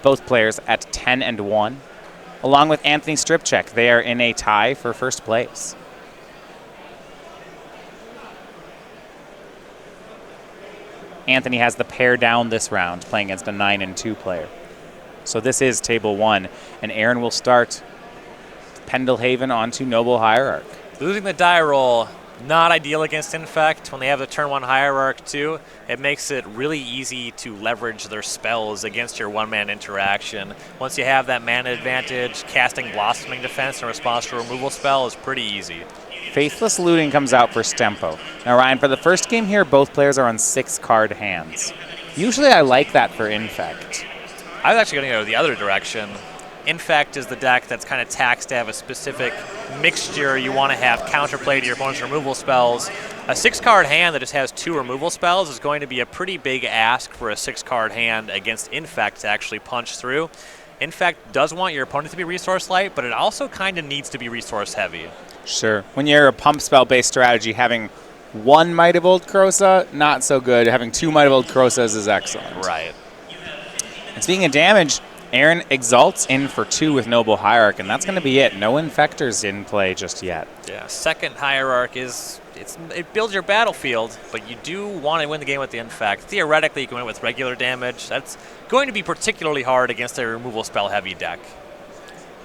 both players at 10 and 1. Along with Anthony Stripcheck, they are in a tie for first place. Anthony has the pair down this round, playing against a 9 and 2 player. So this is table 1, and Aaron will start Pendelhaven onto Noble Hierarch. Losing the die roll, not ideal against Infect. When they have the turn 1 Hierarch too, it makes it really easy to leverage their spells against your one-man interaction. Once you have that mana advantage, casting Blossoming Defense in response to a removal spell is pretty easy. Faithless Looting comes out for Stempo. Now, Ryan, for the first game here, both players are on 6-card hands. Usually I like that for Infect. I was actually going to go the other direction. Infect is the deck that's kind of taxed to have a specific mixture you want to have counterplay to your opponent's removal spells. A 6-card hand that just has 2 removal spells is going to be a pretty big ask for a 6-card hand against Infect to actually punch through. Infect does want your opponent to be resource light, but it also kind of needs to be resource heavy. Sure. When you're a pump spell-based strategy, having 1 Might of Old Krosa, not so good. Having 2 Might of Old Krosas is excellent. Right. And speaking of damage, Aaron exalts in for 2 with Noble Hierarch, and that's going to be it. No Infectors in play just yet. Yeah, second Hierarch it builds your battlefield, but you do want to win the game with the Infect. Theoretically, you can win it with regular damage. That's going to be particularly hard against a removal spell-heavy deck.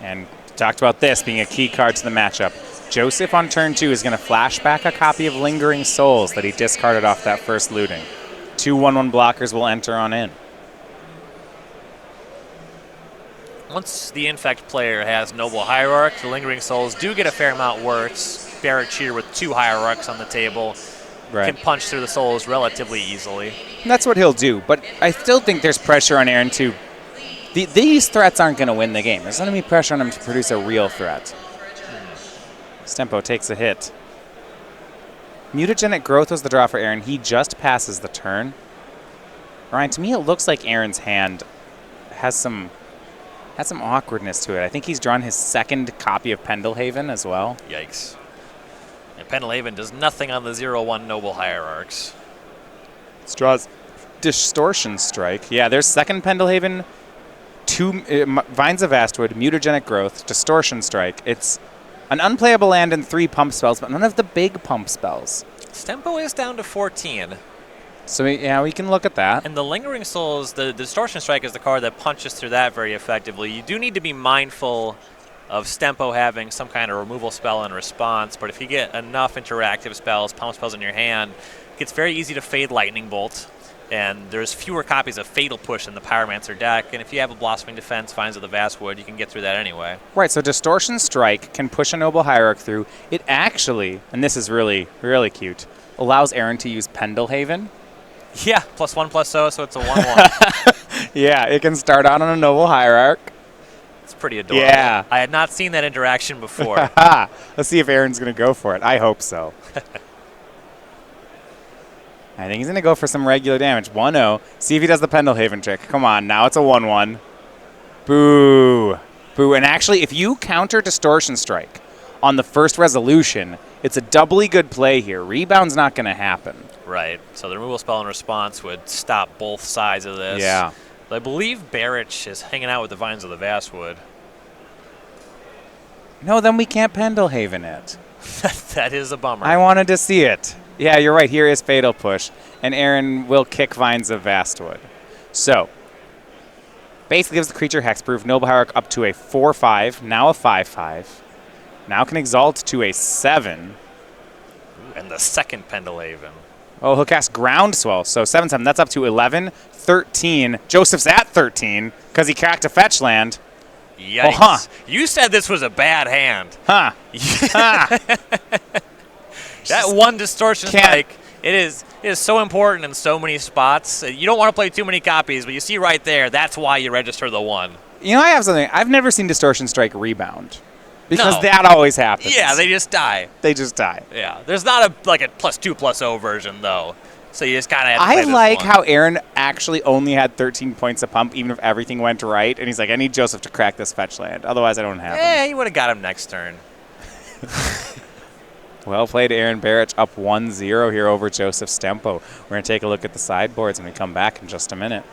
And talked about this being a key card to the matchup. Joseph on turn 2 is going to flash back a copy of Lingering Souls that he discarded off that first looting. 2 1/1 blockers will enter on in. Once the Infect player has Noble Hierarch, the Lingering Souls do get a fair amount worse. Barich here with 2 Hierarchs on the table can punch through the Souls relatively easily. And that's what he'll do, but I still think there's pressure on Aaron to... These threats aren't going to win the game. There's going to be pressure on him to produce a real threat. Stempo takes a hit. Mutagenic Growth was the draw for Aaron. He just passes the turn. Ryan, to me it looks like Aaron's hand has some awkwardness to it. I think he's drawn his second copy of Pendelhaven as well. Yikes. And Pendelhaven does nothing on the 0/1 Noble Hierarchs. This draws Distortion Strike. Yeah, there's second Pendelhaven, 2 Vines of Vastwood, Mutagenic Growth, Distortion Strike. It's an unplayable land and 3 pump spells, but none of the big pump spells. Stempo is down to 14. So, yeah, we can look at that. And the Lingering Souls, the Distortion Strike is the card that punches through that very effectively. You do need to be mindful of Stempo having some kind of removal spell in response, but if you get enough interactive spells, pump spells in your hand, it gets very easy to fade Lightning Bolt, and there's fewer copies of Fatal Push in the Pyromancer deck, and if you have a Blossoming Defense, Vines of the Vastwood, you can get through that anyway. Right, so Distortion Strike can push a Noble Hierarch through. It actually, and this is really, really cute, allows Aaron to use Pendelhaven. Yeah, +1/+0, so it's a 1/1. Yeah, it can start out on a Noble Hierarch. It's pretty adorable. Yeah. I had not seen that interaction before. Let's see if Aaron's going to go for it. I hope so. I think he's going to go for some regular damage. 1-0. See if he does the Pendelhaven trick. Come on, now it's a 1-1. Boo. Boo. And actually, if you counter Distortion Strike on the first resolution, it's a doubly good play here. Rebound's not going to happen. Right. So the removal spell in response would stop both sides of this. Yeah. But I believe Barich is hanging out with the Vines of the Vastwood. No, then we can't Pendelhaven it. That is a bummer. I wanted to see it. Yeah, you're right. Here is Fatal Push, and Aaron will kick Vines of Vastwood. So, basically gives the creature hexproof. Noble Hierarch up to a 4/5, now a 5/5. Now can exalt to a 7. Ooh, and the second Pendelhaven. Oh, he'll cast Groundswell. So 7/7, that's up to 11, 13. Joseph's at 13 because he cracked a fetch land. Yikes. Oh, huh. You said this was a bad hand. Huh. Huh. That one Distortion Strike, it is so important in so many spots. You don't want to play too many copies, but you see right there, that's why you register the 1. You know, I have something. I've never seen Distortion Strike rebound. Because that always happens. Yeah, they just die. They just die. Yeah, there's not a +2/+0 version, though. So you just kind of have to play I like one. how Aaron actually only had 13 points of pump, even if everything went right. And he's like, I need Joseph to crack this fetch land. Otherwise, I don't have him. Yeah, you would have got him next turn. Well played, Aaron Barich, up 1-0 here over Joseph Stempo. We're going to take a look at the sideboards when we come back in just a minute.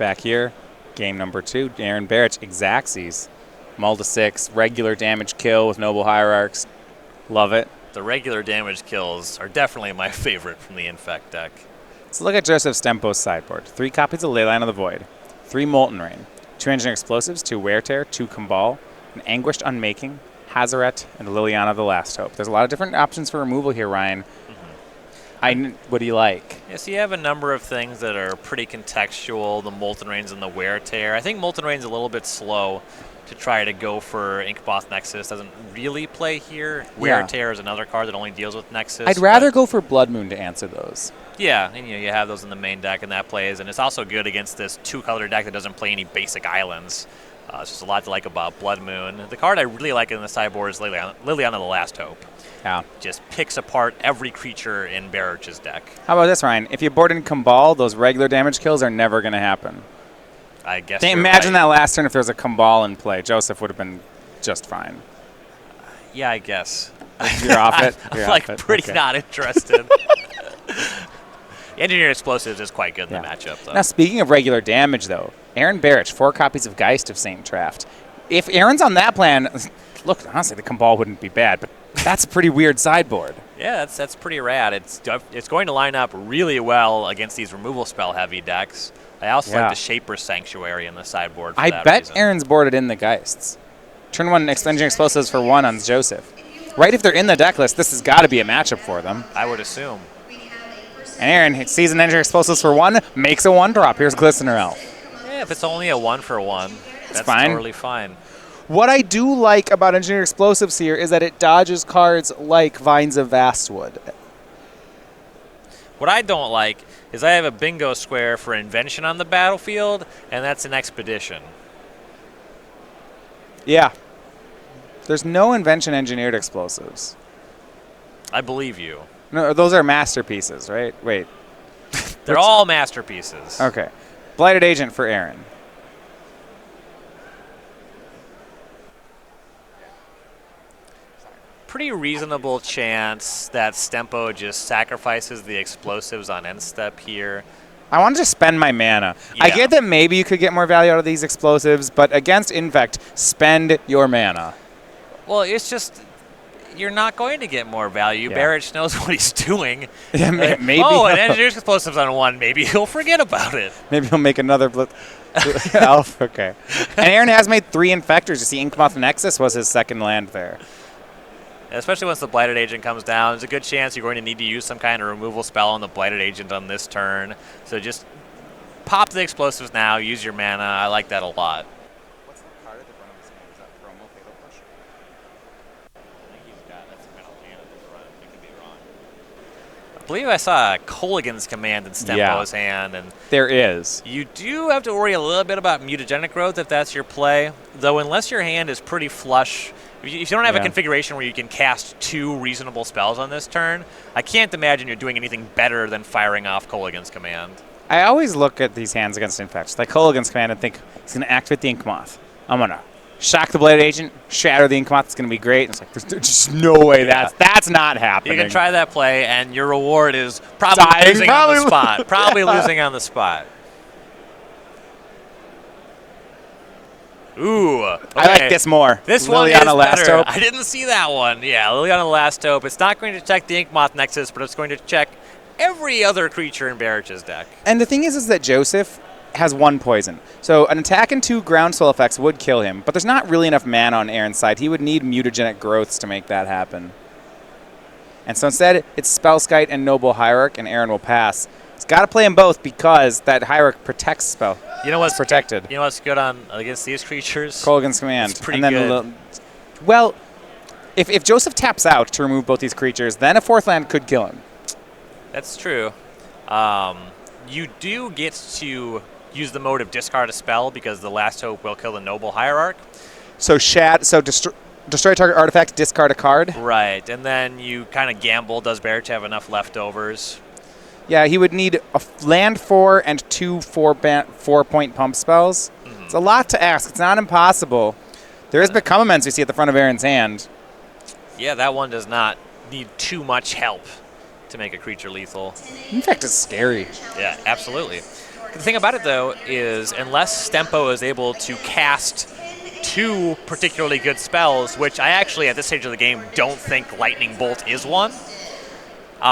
back here. Game number 2, Aaron Barich, Xaxes. Mull to 6, regular damage kill with Noble Hierarchs. Love it. The regular damage kills are definitely my favorite from the Infect deck. Let's look at Joseph Stempo's sideboard. 3 copies of Leyline of the Void, 3 Molten Rain, 2 Engineer Explosives, 2 Wear Tear, 2 Cabal, an Anguished Unmaking, Hazaret, and Liliana of the Last Hope. There's a lot of different options for removal here, Ryan. What do you like? Yeah, so you have a number of things that are pretty contextual, the Molten Rains and the Wear Tear. I think Molten Rain's a little bit slow to try to go for Inkmoth Nexus. Doesn't really play here. Wear Tear is another card that only deals with Nexus. I'd rather go for Blood Moon to answer those. Yeah, and you have those in the main deck, and that plays. And it's also good against this 2-color deck that doesn't play any basic islands. It's just a lot to like about Blood Moon. The card I really like in the sideboard is Liliana of the Last Hope. Yeah. Just picks apart every creature in Barich's deck. How about this, Ryan? If you board in Cabal, those regular damage kills are never going to happen. I guess Imagine that last turn if there was a Cabal in play. Joseph would have been just fine. Yeah, I guess. You're off it? I'm pretty not interested. Engineer Explosives is quite good in the matchup, though. Now, speaking of regular damage, though, Aaron Barich, 4 copies of Geist of Saint Traft. If Aaron's on that plan, look, honestly, the Cabal wouldn't be bad, but that's a pretty weird sideboard. Yeah, that's pretty rad. It's going to line up really well against these removal spell heavy decks. I also like the Shaper's Sanctuary in the sideboard for that bet reason. Aaron's boarded in the Geists. Turn 1 Engineer Explosives for 1 on Joseph. Right, if they're in the deck list, this has got to be a matchup for them. I would assume. And Aaron sees an Engineer Explosives for 1, makes a 1-drop. Here's Glistener Elf. Yeah, if it's only a 1-for-1, that's fine. totally fine. What I do like about Engineer Explosives here is that it dodges cards like Vines of Vastwood. What I don't like is I have a bingo square for Invention on the battlefield, and that's an Expedition. Yeah. There's no Invention Engineered Explosives. I believe you. No, those are masterpieces, right? Wait. They're all masterpieces. Okay. Blighted Agent for Aaron. Pretty reasonable chance that Stempo just sacrifices the explosives on end step here. I wanted to spend my mana. Yeah. I get that maybe you could get more value out of these explosives, but against Infect, spend your mana. Well, it's just you're not going to get more value. Barich knows what he's doing. Yeah, maybe. Oh, and Engineer's Explosives on 1. Maybe he'll forget about it. Maybe he'll make another Elf. Okay. And Aaron has made 3 Infectors. You see, Inkmoth Nexus was his second land there. Especially once the Blighted Agent comes down, there's a good chance you're going to need to use some kind of removal spell on the Blighted Agent on this turn. So just pop the explosives now, use your mana. I like that a lot. What's the card at the front of his hand? Is that Promo Fatal Push? I think he's got that's Metal Hand at the front. I could be wrong. I believe I saw a Colligan's Command in Stempo's hand. And there is. you do have to worry a little bit about mutagenic growth if that's your play. Though unless your hand is pretty flush, if you don't have a configuration where you can cast 2 reasonable spells on this turn, I can't imagine you're doing anything better than firing off Colligan's Command. I always look at these hands against Infect, like Colligan's Command, and think, he's going to activate the Inkmoth. I'm going to shock the Blighted Agent, shatter the Inkmoth. It's going to be great. And it's like, there's just no way that's not happening. You can try that play, and your reward is probably losing on the spot. Probably losing on the spot. Ooh, okay. I like this more. This Liliana one is Last better. Hope. I didn't see that one. Yeah, Liliana Last Hope. It's not going to check the Inkmoth Nexus, but it's going to check every other creature in Barich's deck. And the thing is that Joseph has 1 poison. So an attack and 2 groundswell effects would kill him, but there's not really enough mana on Aaron's side. He would need mutagenic growths to make that happen. And so instead, it's Spellskite and Noble Hierarch, and Aaron will pass. He's got to play them both because that Hierarch protects spell. You know what's protected? You know what's good on against these creatures? Colligan's Command. It's pretty good. Well, if Joseph taps out to remove both these creatures, then a 4th land could kill him. That's true. You do get to use the mode of discard a spell because the Last Hope will kill the Noble Hierarch. So destroy target artifact, discard a card. Right, and then you kind of gamble. Does Barich have enough leftovers? Yeah, he would need a land 4 and 2 4-point pump spells. Mm-hmm. It's a lot to ask. It's not impossible. There is Become Immense we see at the front of Aaron's hand. Yeah, that one does not need too much help to make a creature lethal. In fact, it's scary. Yeah, absolutely. The thing about it, though, is unless Stempo is able to cast 2 particularly good spells, which I actually, at this stage of the game, don't think Lightning Bolt is one,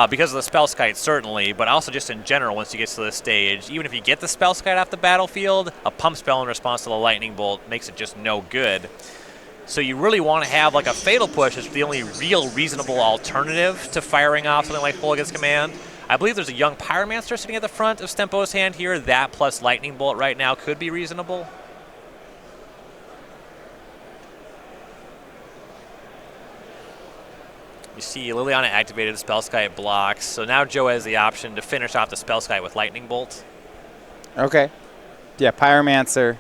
because of the Spellskite, certainly, but also just in general, once you get to this stage, even if you get the Spellskite off the battlefield, a pump spell in response to the Lightning Bolt makes it just no good. So you really want to have like a Fatal Push as the only real reasonable alternative to firing off something like Pull Against Command. I believe there's a young Pyromancer sitting at the front of Stempo's hand here. That plus Lightning Bolt right now could be reasonable. You see Liliana activated the Spellskite blocks, so now Joe has the option to finish off the Spellskite with Lightning Bolt. Okay. Yeah, Pyromancer.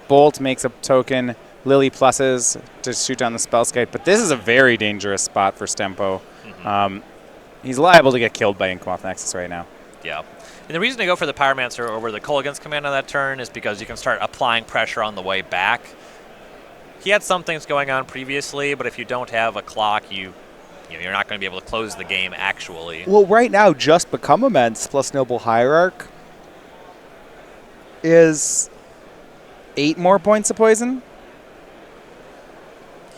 Bolt makes a token. Lily pluses to shoot down the Spellskite, but this is a very dangerous spot for Stempo. He's liable to get killed by Inkmoth Nexus right now. Yeah. And the reason to go for the Pyromancer over the Call Against Command on that turn is because you can start applying pressure on the way back. He had some things going on previously, but if you don't have a clock, you're not going to be able to close the game actually. Well, right now, just Become Immense plus Noble Hierarch is 8 more points of poison?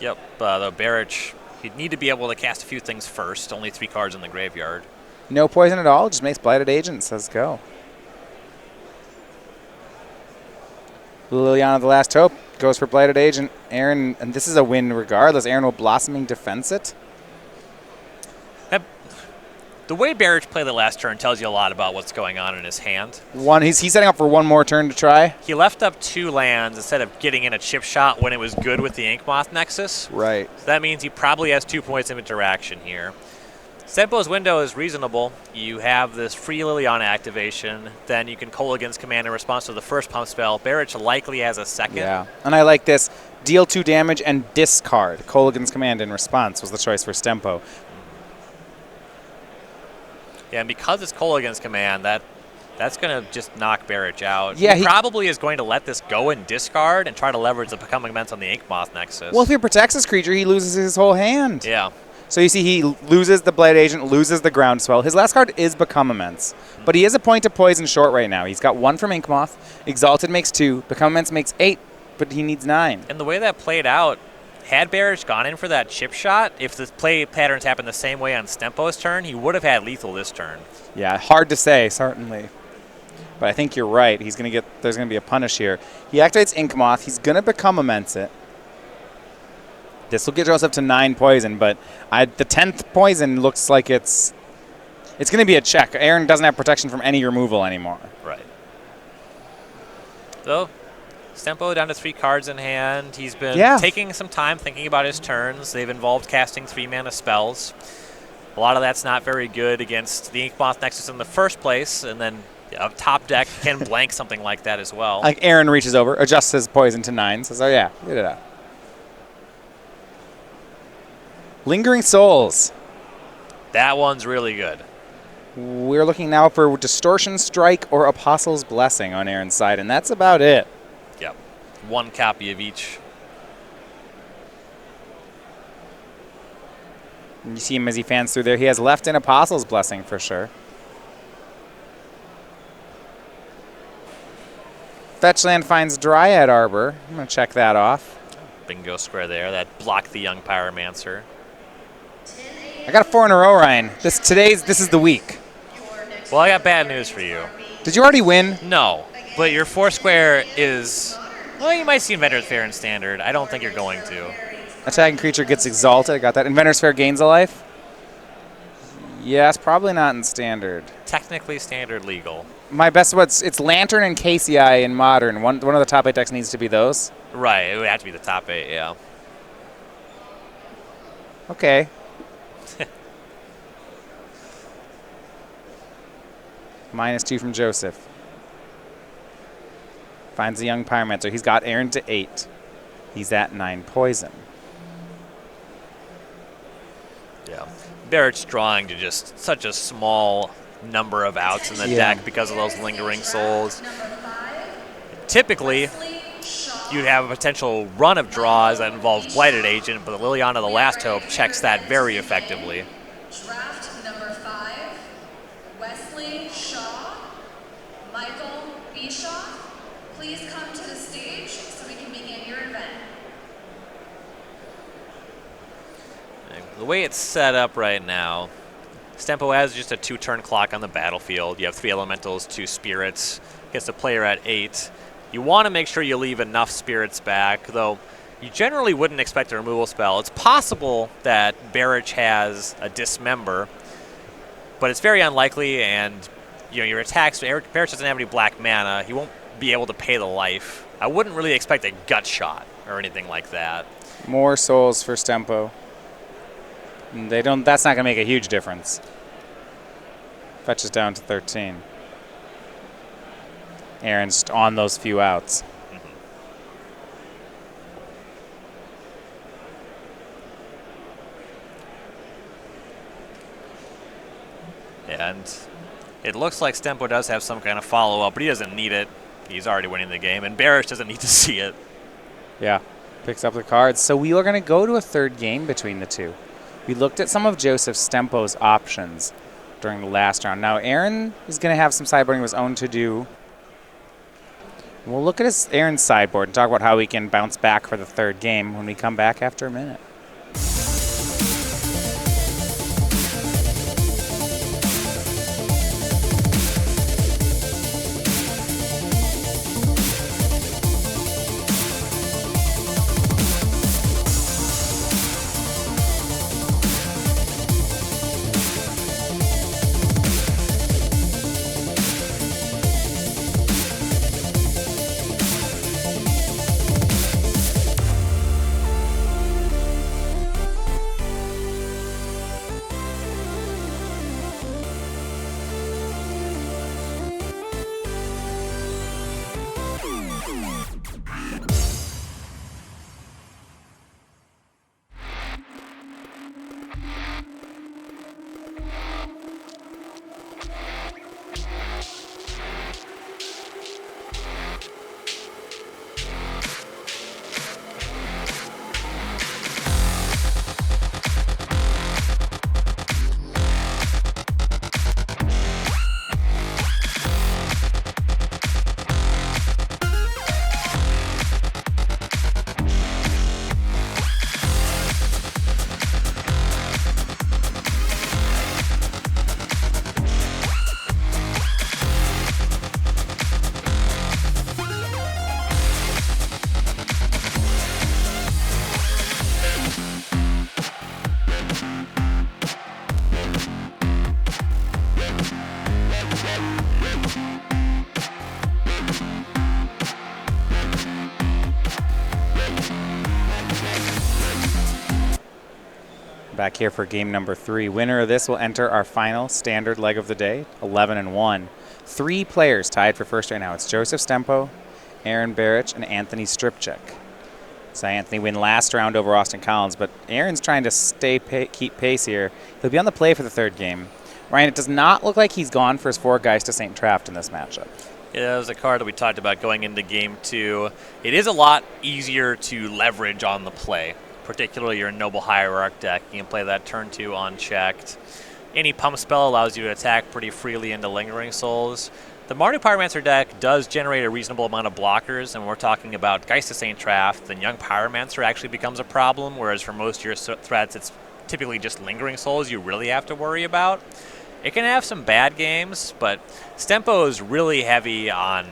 Yep, though Barich, he'd need to be able to cast a few things first. Only 3 cards in the graveyard. No poison at all, just makes Blighted Agent, says go. Liliana the Last Hope goes for Blighted Agent. Aaron, and this is a win regardless. Aaron will Blossoming Defense it. The way Barich played the last turn tells you a lot about what's going on in his hand. He's setting up for 1 more turn to try. He left up 2 lands instead of getting in a chip shot when it was good with the Inkmoth Nexus. right. So that means he probably has 2 points of interaction here. Stempo's window is reasonable. You have this free Liliana activation, then you can Call Against Command in response to the first pump spell. Barich likely has a second. Yeah, and I like this. Deal 2 damage and discard. Call Against Command in response was the choice for Stempo. Yeah, and because it's Call Against Command, that's going to just knock Barich out. Yeah, he probably is going to let this go and discard and try to leverage the Becoming Immense on the Inkmoth Nexus. Well, if he protects his creature, he loses his whole hand. Yeah. So you see he loses the Blighted Agent, loses the Groundswell. His last card is Become Immense. But he is a point of poison short right now. He's got 1 from Inkmoth. Exalted makes 2. Become Immense makes 8, but he needs 9. And the way that played out, had Barich gone in for that chip shot, if the play patterns happened the same way on Stempo's turn, he would have had lethal this turn. Yeah, hard to say, certainly. But I think you're right. There's going to be a punish here. He activates Inkmoth. He's going to Become Immense it. This will get Joseph to 9 poison, but the 10th poison looks like it's going to be a check. Aaron doesn't have protection from any removal anymore. Right. So, Stempo down to 3 cards in hand. He's been taking some time thinking about his turns. They've involved casting 3-mana spells. A lot of that's not very good against the Inkmoth Nexus in the first place, and then a top deck can blank something like that as well. Like Aaron reaches over, adjusts his poison to 9, says, oh yeah, get it out. Lingering Souls. That one's really good. We're looking now for Distortion Strike or Apostle's Blessing on Aaron's side, and that's about it. Yep. 1 copy of each. And you see him as he fans through there. He has left in Apostle's Blessing for sure. Fetchland finds Dryad Arbor. I'm going to check that off. Bingo square there. That blocked the young Pyromancer. I got a 4 in a row, Ryan. This is the week. Well, I got bad news for you. Did you already win? No, but your 4 square is... Well, you might see Inventor's Fair in Standard. I don't think you're going to. Attacking creature gets exalted. I got that. Inventor's Fair gains a life? Yes, probably not in Standard. Technically Standard legal. My best it's Lantern and KCI in Modern. One of the top 8 decks needs to be those. Right, it would have to be the top 8, yeah. Okay. -2 from Joseph. Finds the young Pyromancer. He's got Aaron to 8. He's at 9 poison. Yeah. Barich's drawing to just such a small number of outs in the deck because of those lingering souls. Typically, you'd have a potential run of draws that involve Blighted Agent, but the Liliana the Last Hope checks that very effectively. Draft number 5, Wesley Shaw, Michael The way it's set up right now, Stempo has just a 2-turn clock on the battlefield. You have 3 elementals, 2 spirits. Gets the player at 8. You want to make sure you leave enough spirits back, though you generally wouldn't expect a removal spell. It's possible that Barich has a Dismember, but it's very unlikely, and your attacks, Barich doesn't have any black mana. He won't be able to pay the life. I wouldn't really expect a gut shot or anything like that. More souls for Stempo. They don't. That's not going to make a huge difference. Fetches down to 13. Aaron's just on those few outs. And it looks like Stempo does have some kind of follow-up, but he doesn't need it. He's already winning the game, and Barich doesn't need to see it. Yeah, picks up the cards. So we are going to go to a third game between the two. We looked at some of Joseph Stempo's options during the last round. Now, Aaron is going to have some sideboarding of his own to do. We'll look at Aaron's sideboard and talk about how we can bounce back for the third game when we come back after a minute. Back here for game number 3. Winner of this will enter our final standard leg of the day, 11-1. 3 players tied for first right now. It's Joseph Stempo, Aaron Barich, and Anthony Stripchek. So Anthony win last round over Austin Collins, but Aaron's trying to keep pace here. He'll be on the play for the third game. Ryan, it does not look like he's gone for his 4 guys to St. Traft in this matchup. Yeah, that was a card that we talked about going into game 2. It is a lot easier to leverage on the play, particularly your Noble Hierarch deck. You can play that turn 2 unchecked. Any pump spell allows you to attack pretty freely into Lingering Souls. The Mardu Pyromancer deck does generate a reasonable amount of blockers, and we're talking about Geist of St. Traft. Then Young Pyromancer actually becomes a problem, whereas for most of your threats, it's typically just Lingering Souls you really have to worry about. It can have some bad games, but Stempo is really heavy on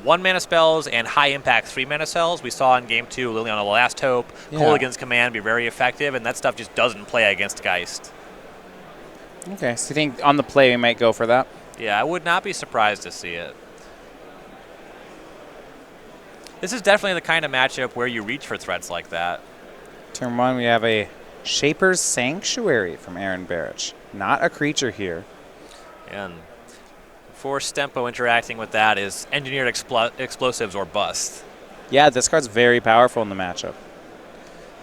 1-mana spells and high-impact 3-mana spells. We saw in Game 2, Liliana the Last Hope, Kolaghan's Command be very effective, and that stuff just doesn't play against Geist. Okay, so you think on the play we might go for that? Yeah, I would not be surprised to see it. This is definitely the kind of matchup where you reach for threats like that. Turn 1, we have a Shaper's Sanctuary from Aaron Barich. Not a creature here. And for Stempo, interacting with that is Engineered Explosives or Bust. Yeah, this card's very powerful in the matchup.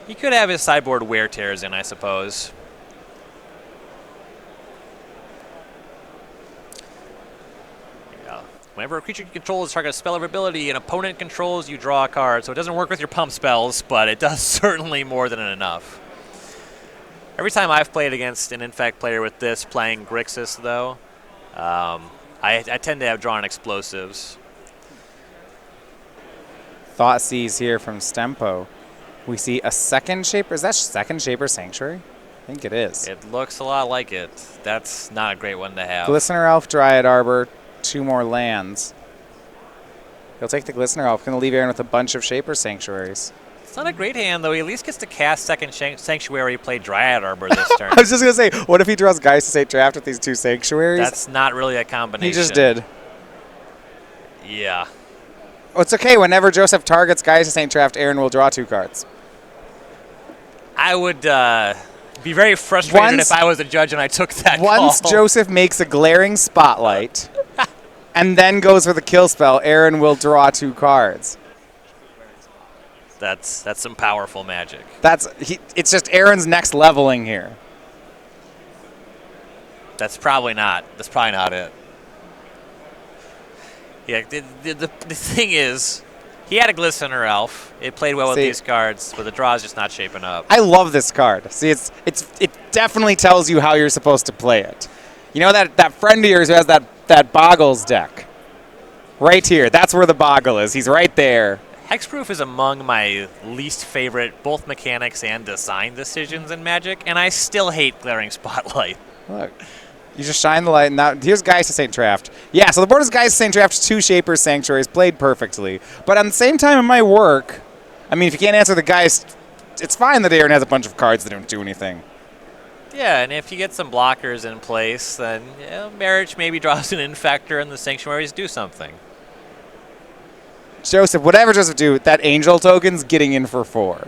He could have his sideboard Wear Tears in, I suppose. Yeah. Whenever a creature you control is target a spell or ability an opponent controls, you draw a card. So it doesn't work with your pump spells, but it does certainly more than enough. Every time I've played against an Infect player with this, playing Grixis, though, I tend to have drawn explosives. Thoughtseize here from Stempo. We see a second Shaper. Is that second Shaper Sanctuary? I think it is. It looks a lot like it. That's not a great one to have. Glistener Elf, Dryad Arbor, 2 more lands. He'll take the Glistener Elf. Going to leave Aaron with a bunch of Shaper Sanctuaries. It's not a great hand, though. He at least gets to cast second Sanctuary, play Dryad Arbor this turn. I was just going to say, what if he draws Geist to St. Draft with these 2 Sanctuaries? That's not really a combination. He just did. Yeah. Oh, it's okay. Whenever Joseph targets Geist to St. Draft, Aaron will draw 2 cards. I would be very frustrated if I was a judge and I took that Once call. Joseph makes a glaring spotlight and then goes for the kill spell, Aaron will draw 2 cards. That's some powerful magic. It's just Aaron's next leveling here. That's probably not it. Yeah, the thing is, he had a Glistener Elf. It played well with these cards, but the draw is just not shaping up. I love this card. See, it definitely tells you how you're supposed to play it. You know that friend of yours who has that Boggles deck? Right here. That's where the Boggle is. He's right there. Hexproof is among my least favorite both mechanics and design decisions in Magic, and I still hate Glaring Spotlight. Look. You just shine the light, and now here's Geist to St. Draft. Yeah, so the board is Geist to St. Draft, 2 Shaper Sanctuaries, played perfectly. But at the same time, it might work. I mean, if you can't answer the Geist, it's fine that Aaron has a bunch of cards that don't do anything. Yeah, and if you get some blockers in place, then Barich maybe draws an Infector and the Sanctuaries do something. Joseph, whatever Joseph do, that Angel token's getting in for 4.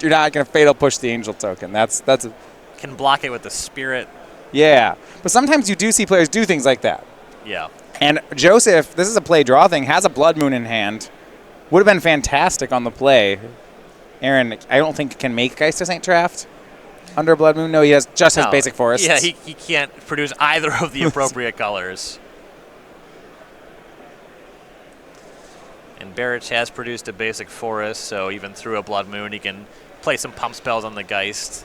You're not going to Fatal Push the Angel token. Can block it with the Spirit. Yeah, but sometimes you do see players do things like that. Yeah. And Joseph, this is a play-draw thing, has a Blood Moon in hand. Would have been fantastic on the play. Aaron, I don't think can make Geist to St. Draft under Blood Moon. No, he has just his basic forests. Yeah, he can't produce either of the appropriate colors. And Barich has produced a basic forest, so even through a Blood Moon, he can play some pump spells on the Geist.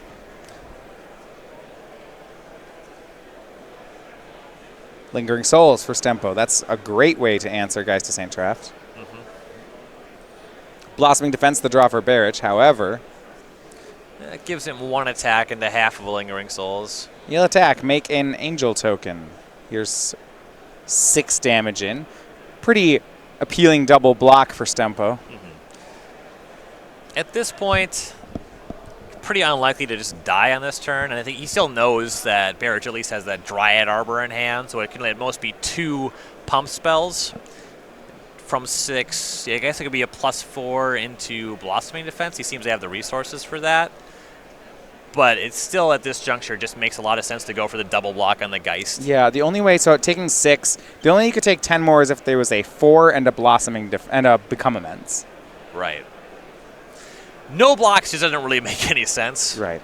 Lingering Souls for Stempo. That's a great way to answer Geist to St. Draft. Blossoming Defense, the draw for Barich. However, it gives him 1 attack into half of a Lingering Souls. He'll attack. Make an Angel token. Here's 6 damage in. Pretty appealing double block for Stempo. At this point, pretty unlikely to just die on this turn, and I think he still knows that Barich at least has that Dryad Arbor in hand, so it can at most be 2 pump spells from 6. I guess it could be a +4 into Blossoming Defense. He seems to have the resources for that. But it's still, at this juncture, just makes a lot of sense to go for the double block on the Geist. Yeah, the only way, so taking 6, the only way you could take 10 more is if there was a 4 and a Blossoming and a Become Immense. Right. No blocks just doesn't really make any sense. Right.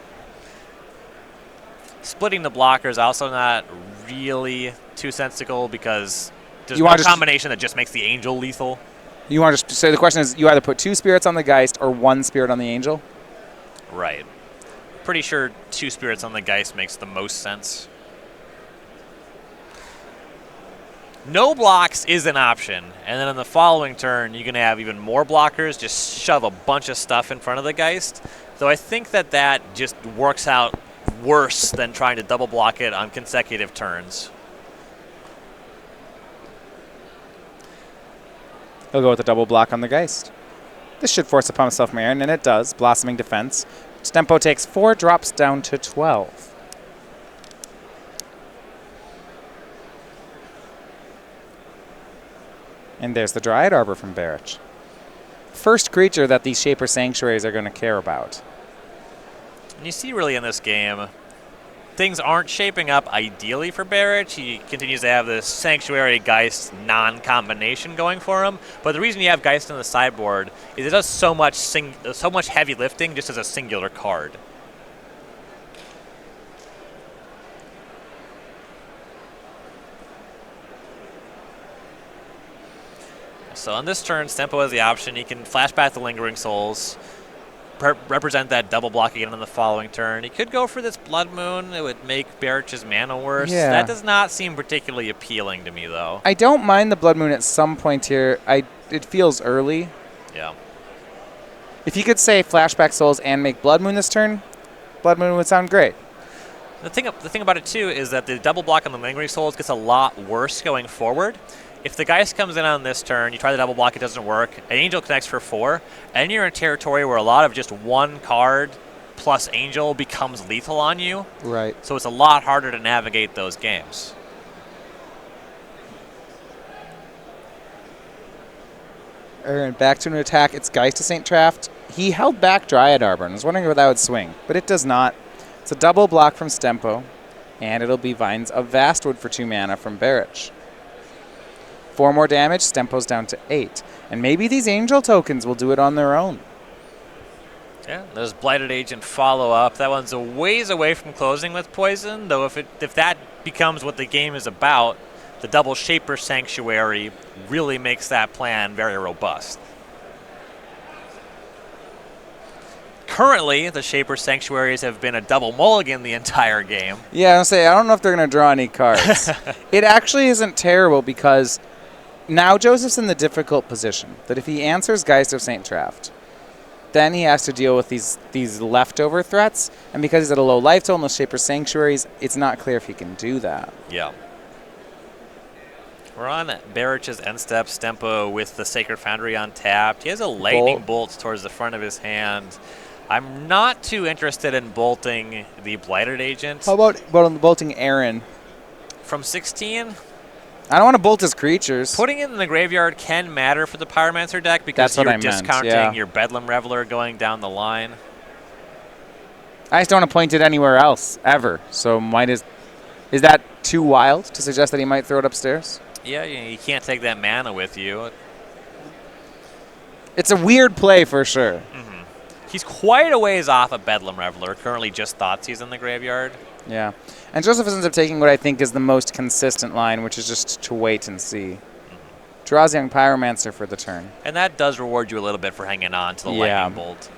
Splitting the blocker is also not really too sensical because there's no combination that just makes the Angel lethal. You want to just, so the question is, you either put 2 spirits on the Geist or 1 spirit on the Angel? Right. Pretty sure 2 spirits on the Geist makes the most sense. No blocks is an option, and then on the following turn, you can have even more blockers, just shove a bunch of stuff in front of the Geist. Though I think that just works out worse than trying to double block it on consecutive turns. He'll go with a double block on the Geist. This should force upon himself from Aaron, and it does. Blossoming Defense. Stempo takes 4, drops down to 12. And there's the Dryad Arbor from Barich. First creature that these Shaper Sanctuaries are going to care about. And you see really in this game, things aren't shaping up ideally for Barich. He continues to have this Sanctuary Geist non-combination going for him. But the reason you have Geist on the sideboard is it does so much heavy lifting just as a singular card. So on this turn, Stempo has the option. He can flash back the Lingering Souls, represent that double block again on the following turn. He could go for this Blood Moon. It would make Barich's mana worse. Yeah. That does not seem particularly appealing to me, though. I don't mind the Blood Moon at some point here. It feels early. Yeah. If you could say Flashback Souls and make Blood Moon this turn, Blood Moon would sound great. The thing about it, too, is that the double block on the Lingering Souls gets a lot worse going forward. If the Geist comes in on this turn, you try the double block, it doesn't work, an Angel connects for 4, and you're in territory where a lot of just one card plus Angel becomes lethal on you. Right. So it's a lot harder to navigate those games. Aaron, back to an attack. It's Geist to St. Traft. He held back Dryad Arbor, and I was wondering if that would swing, but it does not. It's a double block from Stempo, and it'll be Vines of Vastwood for 2 mana from Barich. 4 more damage, Stempo's down to 8. And maybe these Angel tokens will do it on their own. Yeah, there's Blighted Agent follow-up. That one's a ways away from closing with Poison, though if that becomes what the game is about, the double Shaper Sanctuary really makes that plan very robust. Currently, the Shaper Sanctuaries have been a double mulligan the entire game. Yeah, I don't know if they're going to draw any cards. It actually isn't terrible because now Joseph's in the difficult position that if he answers Geist of St. Traft, then he has to deal with these leftover threats, and because he's at a low life total in the Shaper Sanctuaries, it's not clear if he can do that. Yeah. We're on Barich's end step, Stempo with the Sacred Foundry on tapped. He has a Lightning Bolt towards the front of his hand. I'm not too interested in bolting the Blighted Agent. How about bolting Aaron? From 16? I don't want to bolt his creatures. Putting it in the graveyard can matter for the Pyromancer deck because you're discounting your Bedlam Reveler going down the line. I just don't want to point it anywhere else, ever. So is that too wild to suggest that he might throw it upstairs? Yeah, you can't take that mana with you. It's a weird play for sure. He's quite a ways off a Bedlam Reveler. Currently just Thoughtseize in the graveyard. Yeah. And Joseph ends up taking what I think is the most consistent line, which is just to wait and see. Draws Young Pyromancer for the turn. And that does reward you a little bit for hanging on to the Lightning Bolt.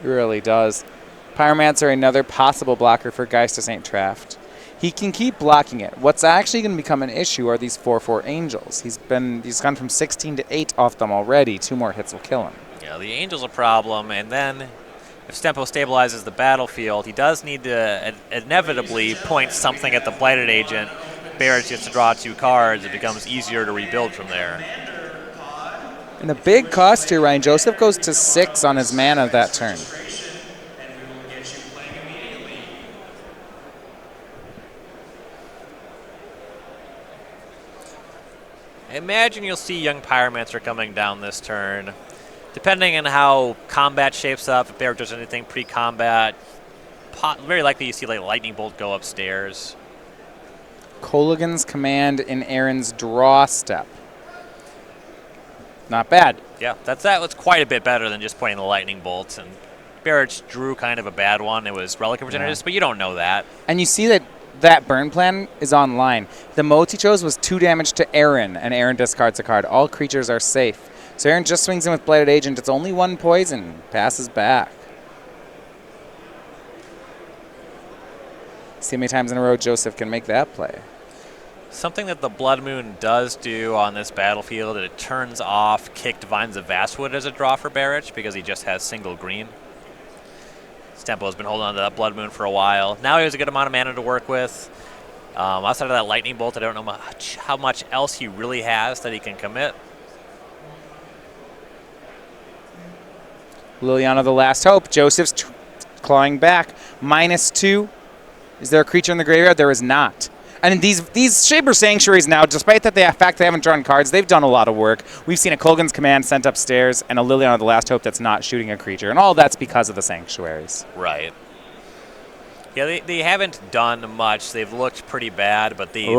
It really does. Pyromancer, another possible blocker for Geist to St. Traft. He can keep blocking it. What's actually going to become an issue are these 4/4 Angels. He's gone from 16 to 8 off them already. 2 more hits will kill him. Yeah, the Angel's a problem, and then if Stempo stabilizes the battlefield, he does need to inevitably point something at the Blighted Agent. Barich gets to draw 2 cards. It becomes easier to rebuild from there. And a big cost here, Ryan. Joseph goes to 6 on his mana that turn. Imagine you'll see Young Pyromancer coming down this turn. Depending on how combat shapes up, if Barich does anything pre-combat, very likely you see like Lightning Bolt go upstairs. Colligan's Command in Aaron's draw step. Not bad. Yeah, that's quite a bit better than just putting the Lightning Bolt. And Barich drew kind of a bad one. It was Relic of Regenerators, but you don't know that. And you see that burn plan is online. The mode he chose was 2 damage to Aaron, and Aaron discards a card. All creatures are safe. So Aaron just swings in with Blighted Agent. It's only 1 poison. Passes back. See how many times in a row Joseph can make that play. Something that the Blood Moon does do on this battlefield, it turns off Kicked Vines of Vastwood as a draw for Barich because he just has single green. Stempo has been holding on to that Blood Moon for a while. Now he has a good amount of mana to work with. Outside of that Lightning Bolt, I don't know how much else he really has that he can commit. Liliana, the last hope. Joseph's clawing back. -2. Is there a creature in the graveyard? There is not. And these Shaper Sanctuaries now, despite the fact they haven't drawn cards, they've done a lot of work. We've seen a Colgan's Command sent upstairs and a Liliana, the last hope, that's not shooting a creature. And all that's because of the Sanctuaries. Right. Yeah, they haven't done much. They've looked pretty bad, but they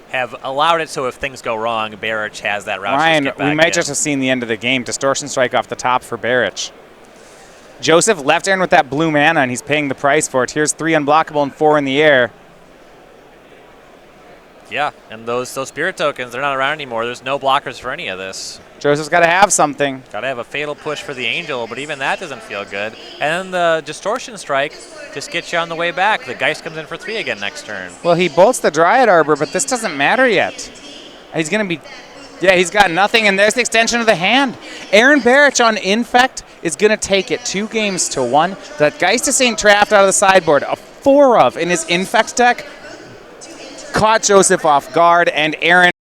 have allowed it so if things go wrong, Barich has that route. Ryan, to get back we might in. just have seen the end of the game. Distortion Strike off the top for Barich. Joseph left Aaron with that blue mana, and he's paying the price for it. Here's 3 unblockable and 4 in the air. Yeah, and those Spirit Tokens, they're not around anymore. There's no blockers for any of this. Joseph's got to have something. Got to have a Fatal Push for the Angel, but even that doesn't feel good. And then the Distortion Strike just gets you on the way back. The Geist comes in for 3 again next turn. Well, he bolts the Dryad Arbor, but this doesn't matter yet. He's going to be... Yeah, he's got nothing, and there's the extension of the hand. Aaron Barich on Infect is going to take it 2-1. That Geist-Saint trapped out of the sideboard, a 4 of in his Infect deck, caught Joseph off guard, and Aaron